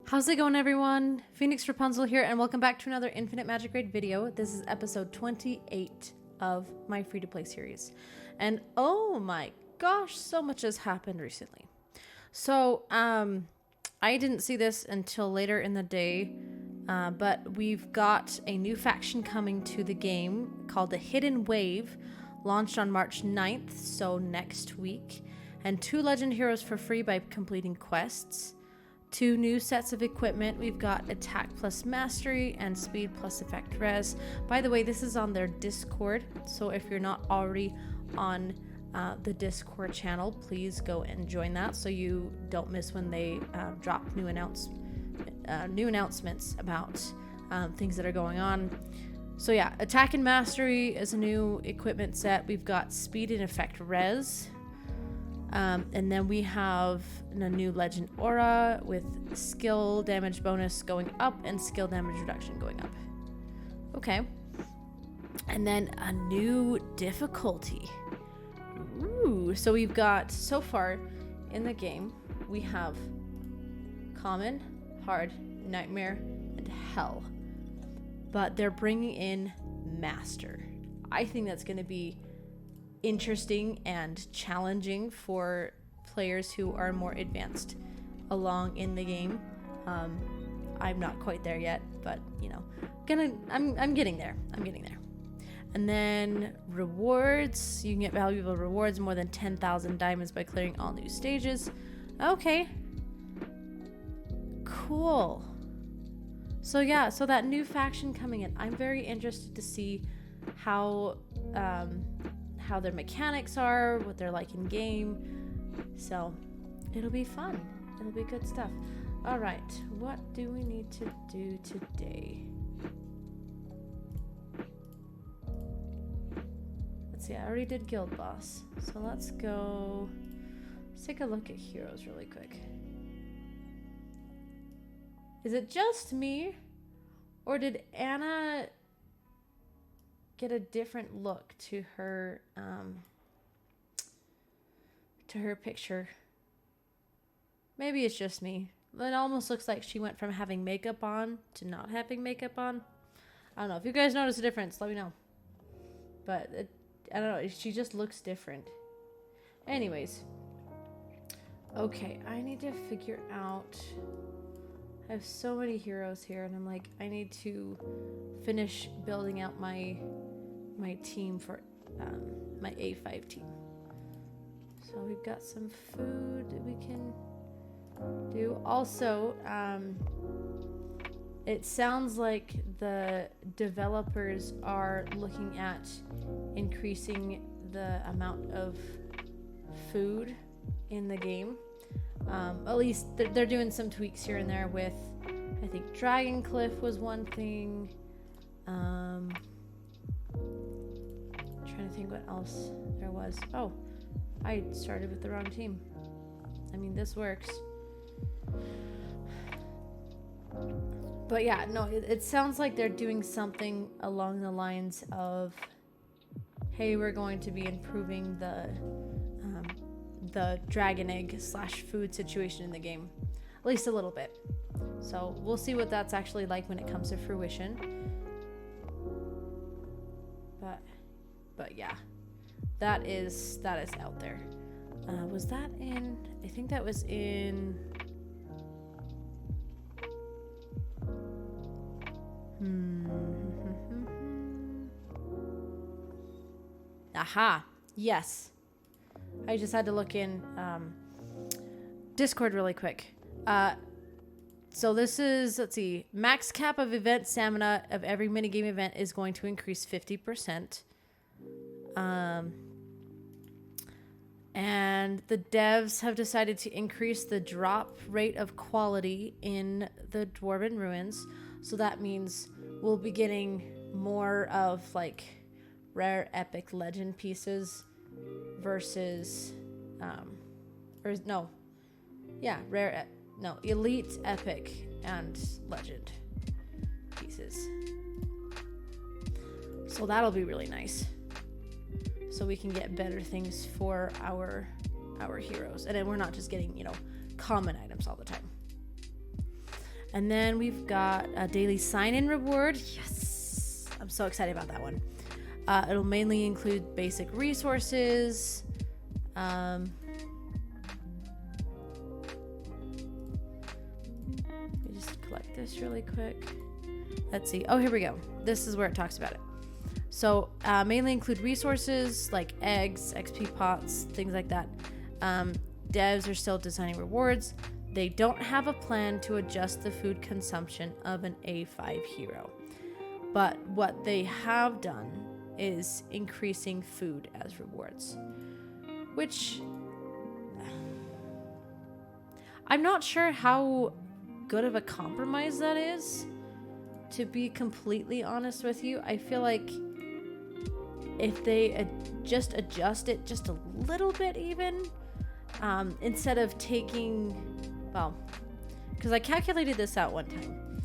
How's it going, everyone? Phoenix Rapunzel here, and welcome back to another Infinite Magicraid video. This is episode 28 of my free-to-play series. And oh my gosh, so much has happened recently. So, I didn't see this until later in the day, but we've got a new faction coming to the game called the Hidden Wave, launched on March 9th, so next week. And 2 legend heroes for free by completing quests. 2 new sets of equipment. We've got attack plus mastery and speed plus effect res. By the way, this is on their Discord, so if you're not already on the Discord channel, please go and join that so you don't miss when they drop new announcements about things that are going on. So yeah, attack and mastery is a new equipment set. We've got speed and effect res. And then we have a new legend aura with skill damage bonus going up and skill damage reduction going up. Okay. And then a new difficulty. Ooh. So we've got, so far in the game, we have common, hard, nightmare, and hell. But they're bringing in master. I think that's going to be interesting and challenging for players who are more advanced along in the game. I'm not quite there yet, but you know, I'm getting there. And then rewards, you can get valuable rewards, more than 10,000 diamonds by clearing all new stages. Okay, cool. So yeah, so that new faction coming in, I'm very interested to see how their mechanics are, what they're like in game. So it'll be fun. It'll be good stuff. All right, what do we need to do today? Let's see, I already did guild boss. So let's take a look at heroes really quick. Is it just me, or did Anna get a different look to her picture? Maybe it's just me. It almost looks like she went from having makeup on to not having makeup on. I don't know. If you guys notice a difference, let me know. But I don't know. She just looks different. Anyways. Okay, I need to figure out... I have so many heroes here, and I'm like, I need to finish building out my team for my A5 team. So we've got some food that we can do. Also, it sounds like the developers are looking at increasing the amount of food in the game. At least they're doing some tweaks here and there with, I think Dragon Cliff was one thing. Trying to think what else there was. Oh, I started with the wrong team. I mean, this works. But yeah, no, it sounds like they're doing something along the lines of, hey, we're going to be improving the dragon egg / food situation in the game, at least a little bit. So we'll see what that's actually like when it comes to fruition. But yeah, that is out there. Was that in? I think that was in. Aha! Yes. I just had to look in Discord really quick. So this is, let's see, max cap of event stamina of every minigame event is going to increase 50%. And the devs have decided to increase the drop rate of quality in the Dwarven Ruins. So that means we'll be getting more of like rare epic legend pieces versus elite, epic, and legend pieces. So that'll be really nice. So we can get better things for our heroes. And then we're not just getting, common items all the time. And then we've got a daily sign-in reward. Yes! I'm so excited about that one. It'll mainly include basic resources. Let me just collect this really quick. Let's see. Oh, here we go. This is where it talks about it. So mainly include resources like eggs, XP pots, things like that. Devs are still designing rewards. They don't have a plan to adjust the food consumption of an A5 hero. But what they have done is increasing food as rewards. Which I'm not sure how good of a compromise that is, to be completely honest with you. I feel like if they just adjust it just a little bit even, instead of taking, well, because I calculated this out one time.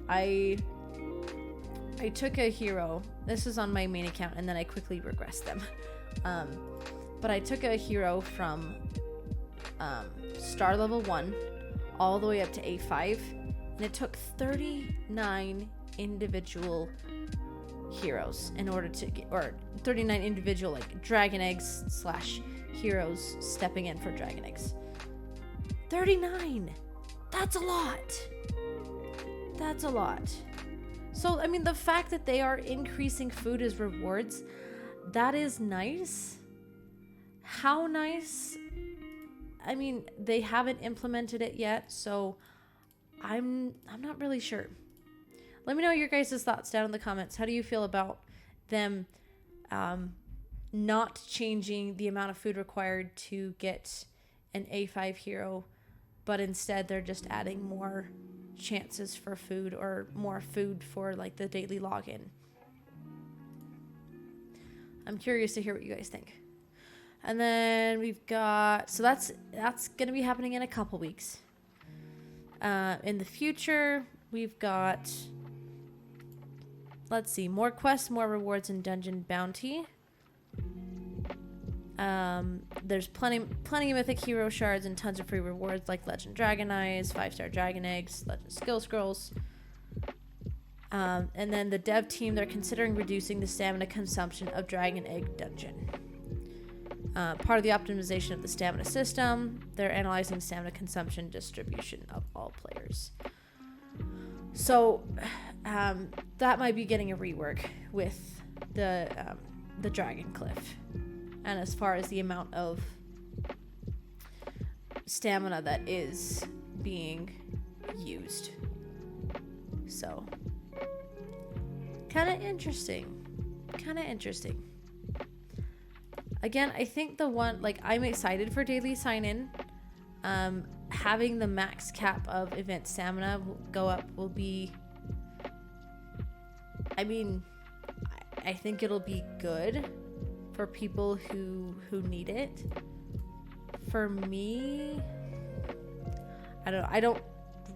I took a hero, this is on my main account, and then I quickly regressed them. But I took a hero from star level 1 all the way up to A5, and it took 39 individual heroes in order to get, or 39 individual like dragon eggs / heroes stepping in for dragon eggs. 39! That's a lot! That's a lot. So, I mean, the fact that they are increasing food as rewards, that is nice. How nice? I mean, they haven't implemented it yet, so I'm not really sure. Let me know your guys' thoughts down in the comments. How do you feel about them not changing the amount of food required to get an A5 hero, but instead they're just adding more chances for food or more food for like the daily login? I'm curious to hear what you guys think. And then we've got, so that's going to be happening in a couple weeks. In the future, we've got, let's see, more quests, more rewards, and dungeon bounty. There's plenty of mythic hero shards and tons of free rewards like legend dragon eyes, 5-star dragon eggs, legend skill scrolls. And then the dev team, they're considering reducing the stamina consumption of dragon egg dungeon. Part of the optimization of the stamina system, they're analyzing stamina consumption distribution of all players. So that might be getting a rework with the Dragon Cliff, and as far as the amount of stamina that is being used. So kind of interesting. Again, I think the one, like, I'm excited for daily sign-in. Having the max cap of event stamina go up will be, I mean, I think it'll be good for people who need it. For me, I don't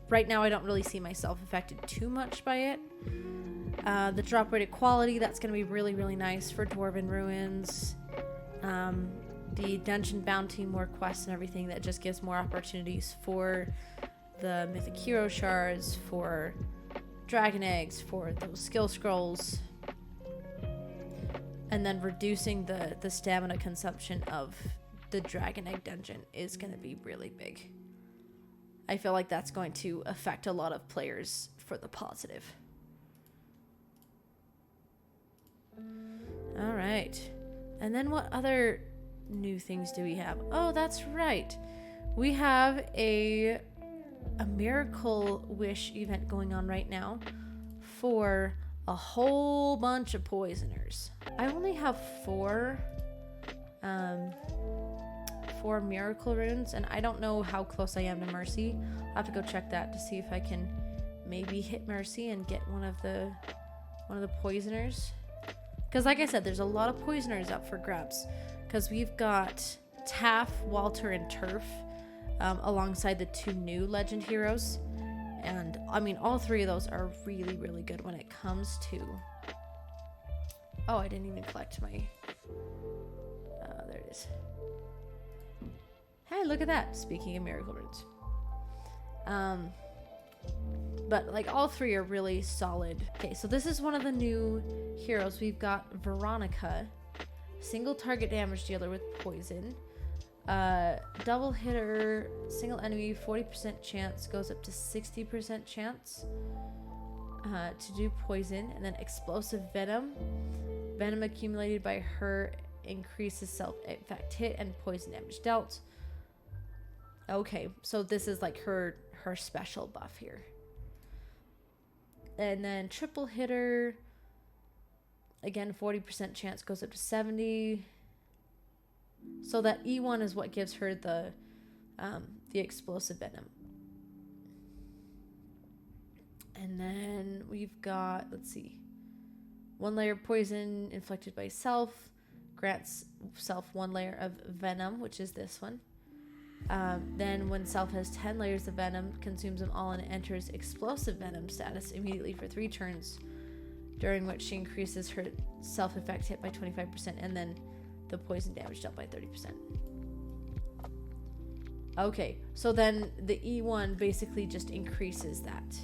right now I don't really see myself affected too much by it. The drop rate equality, that's going to be really, really nice for Dwarven Ruins. The dungeon bounty, more quests and everything, that just gives more opportunities for the mythic hero shards, for dragon eggs, for those skill scrolls, and then reducing the stamina consumption of the dragon egg dungeon is going to be really big. I feel like that's going to affect a lot of players for the positive. All right. And then what other new things do we have? Oh, that's right. We have a Miracle Wish event going on right now for a whole bunch of poisoners. I only have four miracle runes, and I don't know how close I am to Mercy. I'll have to go check that to see if I can maybe hit Mercy and get one of the poisoners. Because like I said, there's a lot of poisoners up for grabs. Because we've got Taff, Walter, and Turf alongside the two new legend heroes. And I mean, all three of those are really, really good when it comes to... Oh, I didn't even collect my... there it is. Hey, look at that. Speaking of miracle runes. But like all three are really solid. Okay, so this is one of the new heroes. We've got Veronica, single target damage dealer with poison. Double hitter, single enemy, 40% chance, goes up to 60% chance to do poison. And then explosive venom. Venom accumulated by her increases self-effect hit and poison damage dealt. Okay, so this is like her special buff here. And then triple hitter, again 40% chance, goes up to 70. So that E1 is what gives her the explosive venom. And then we've got, let's see, 1 layer poison inflicted by self, grants self 1 layer of venom, which is this one. Then when self has 10 layers of venom, consumes them all and enters explosive venom status immediately for 3 turns, during which she increases her self effect hit by 25% and then the poison damage dealt by 30%. Okay, so then the E1 basically just increases that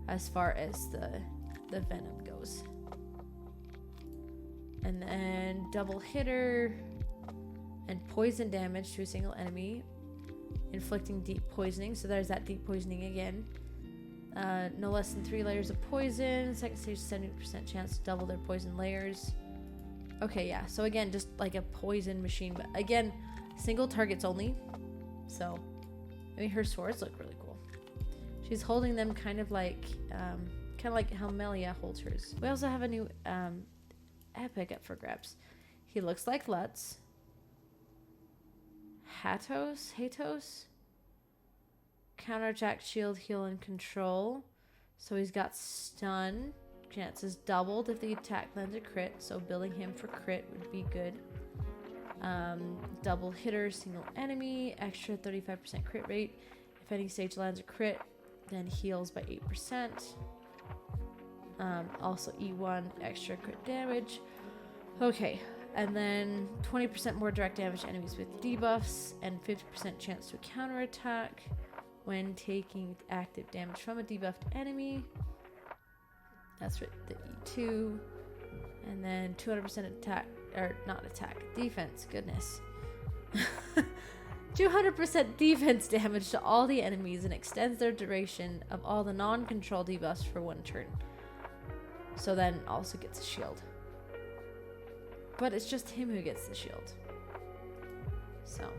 as far as the venom goes. And then double hitter and poison damage to a single enemy, inflicting deep poisoning. So there's that deep poisoning again. No less than 3 layers of poison. Second stage, 70% chance to double their poison layers. Okay, yeah. So again, just like a poison machine, but again, single targets only. So, I mean, her swords look really cool. She's holding them kind of like how Melia holds hers. We also have a new epic up for grabs. He looks like Lutz. Hatos? Counterattack, shield, heal, and control. So he's got stun. Chances doubled if the attack lands a crit. So building him for crit would be good. Double hitter, single enemy. Extra 35% crit rate. If any stage lands a crit, then heals by 8%. Also E1, extra crit damage. Okay. And then 20% more direct damage to enemies with debuffs, and 50% chance to counterattack when taking active damage from a debuffed enemy. That's right, the E2. And then 200% attack, or not attack, defense, goodness. 200% defense damage to all the enemies and extends their duration of all the non-control debuffs for 1 turn. So then also gets a shield. But it's just him who gets the shield. So.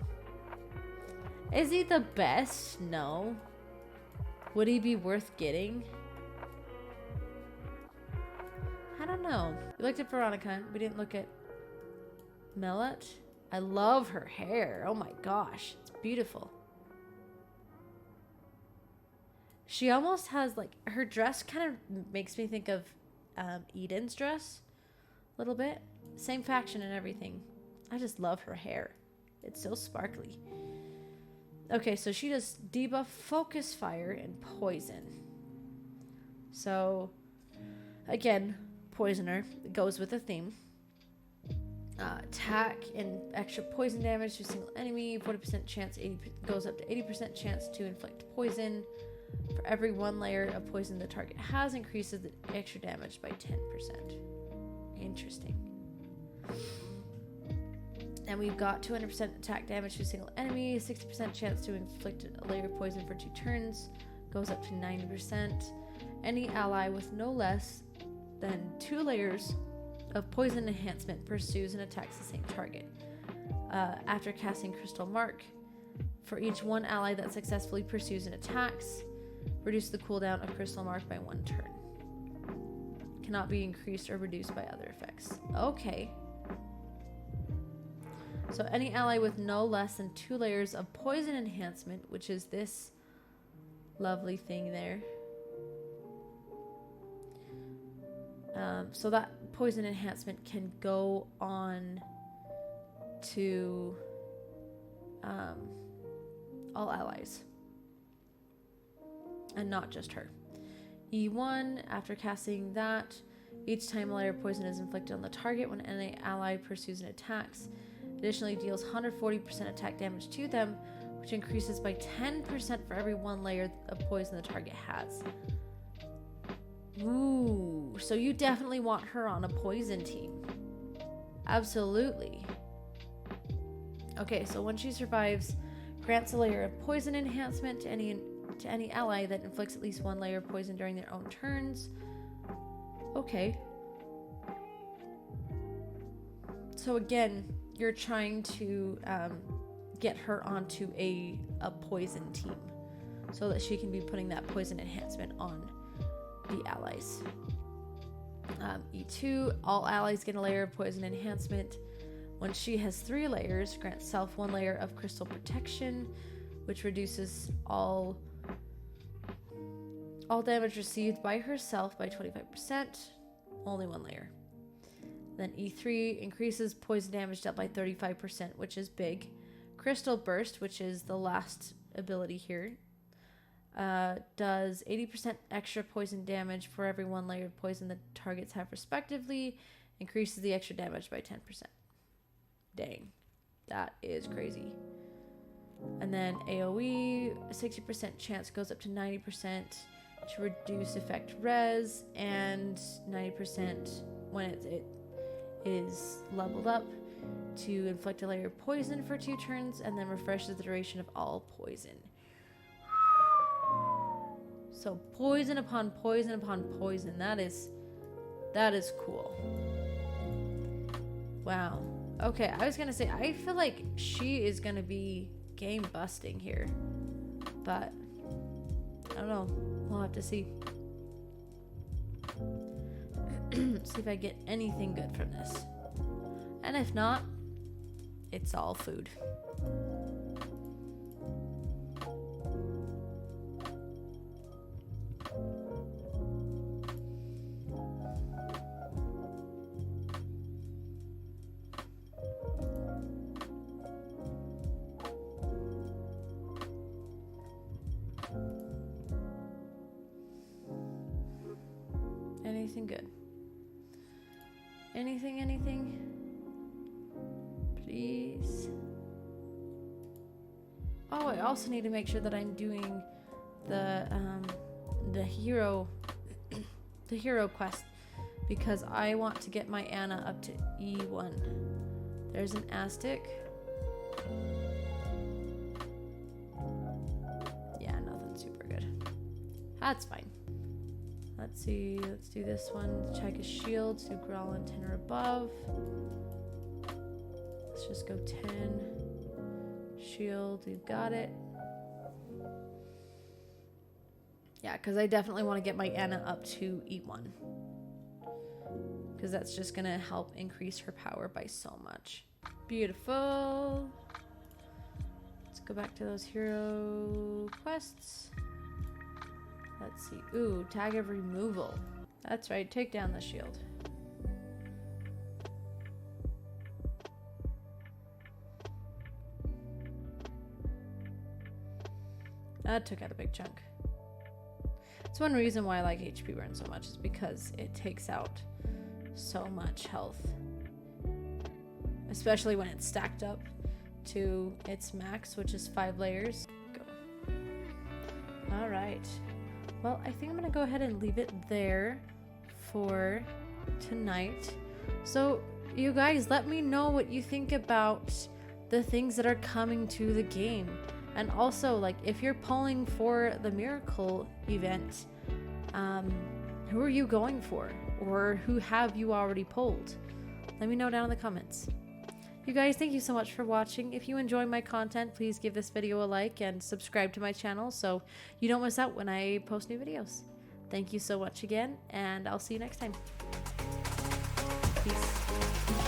Is he the best? No. Would he be worth getting? I don't know. We looked at Veronica. We didn't look at Millet. I love her hair. Oh my gosh. It's beautiful. She almost has like... Her dress kind of makes me think of Eden's dress. A little bit. Same faction and everything. I just love her hair. It's so sparkly. Okay, so she does debuff, focus fire, and poison. So, again, poisoner. It goes with the theme. Attack and extra poison damage to a single enemy. 40% chance, goes up to 80% chance to inflict poison. For every 1 layer of poison the target has, increases the extra damage by 10%. Interesting. And we've got 200% attack damage to a single enemy, 60% chance to inflict a layer of poison for 2 turns, goes up to 90%. Any ally with no less than 2 layers of poison enhancement pursues and attacks the same target. After casting Crystal Mark, for each 1 ally that successfully pursues and attacks, reduce the cooldown of Crystal Mark by 1 turn. Cannot be increased or reduced by other effects. Okay. So any ally with no less than 2 layers of poison enhancement, which is this lovely thing there. So that poison enhancement can go on to all allies. And not just her. E1, after casting that, each time a layer of poison is inflicted on the target when any ally pursues and attacks, additionally deals 140% attack damage to them, which increases by 10% for every 1 layer of poison the target has. Ooh, so you definitely want her on a poison team. Absolutely. Okay, so when she survives, grants a layer of poison enhancement to any ally that inflicts at least one layer of poison during their own turns. Okay. So again, you're trying to get her onto a poison team so that she can be putting that poison enhancement on the allies. E2, all allies get a layer of poison enhancement. When she has 3 layers, grant self 1 layer of crystal protection, which reduces all damage received by herself by 25%. Only 1 layer. Then E3 increases poison damage dealt by 35%, which is big. Crystal Burst, which is the last ability here, does 80% extra poison damage for every 1 layer of poison the targets have respectively. Increases the extra damage by 10%. Dang. That is crazy. And then AoE, 60% chance goes up to 90% to reduce effect res, and 90% when it is leveled up to inflict a layer of poison for 2 turns, and then refreshes the duration of all poison. So poison upon poison upon poison. That is cool. Wow. Okay, I was gonna say, I feel like she is gonna be game busting here, but I don't know. We'll have to see. See if I get anything good from this. And if not, it's all food. Anything good? Anything? Please. Oh, I also need to make sure that I'm doing the hero quest, because I want to get my Anna up to E1. There's an Aztec. Yeah, nothing super good. That's fine. Let's see, let's do this one. Check his shield, do Growl and 10 or above. Let's just go 10. Shield, we've got it. Yeah, because I definitely want to get my Anna up to E1. Because that's just going to help increase her power by so much. Beautiful. Let's go back to those hero quests. Let's see. Ooh, tag of removal. That's right. Take down the shield. That took out a big chunk. It's one reason why I like HP burn so much, is because it takes out so much health. Especially when it's stacked up to its max, which is 5 layers. Go. Alright. Well, I think I'm going to go ahead and leave it there for tonight. So, you guys, let me know what you think about the things that are coming to the game. And also, like, if you're pulling for the Miracle event, who are you going for? Or who have you already pulled? Let me know down in the comments. You guys, thank you so much for watching. If you enjoy my content, please give this video a like and subscribe to my channel so you don't miss out when I post new videos. Thank you so much again, and I'll see you next time. Peace.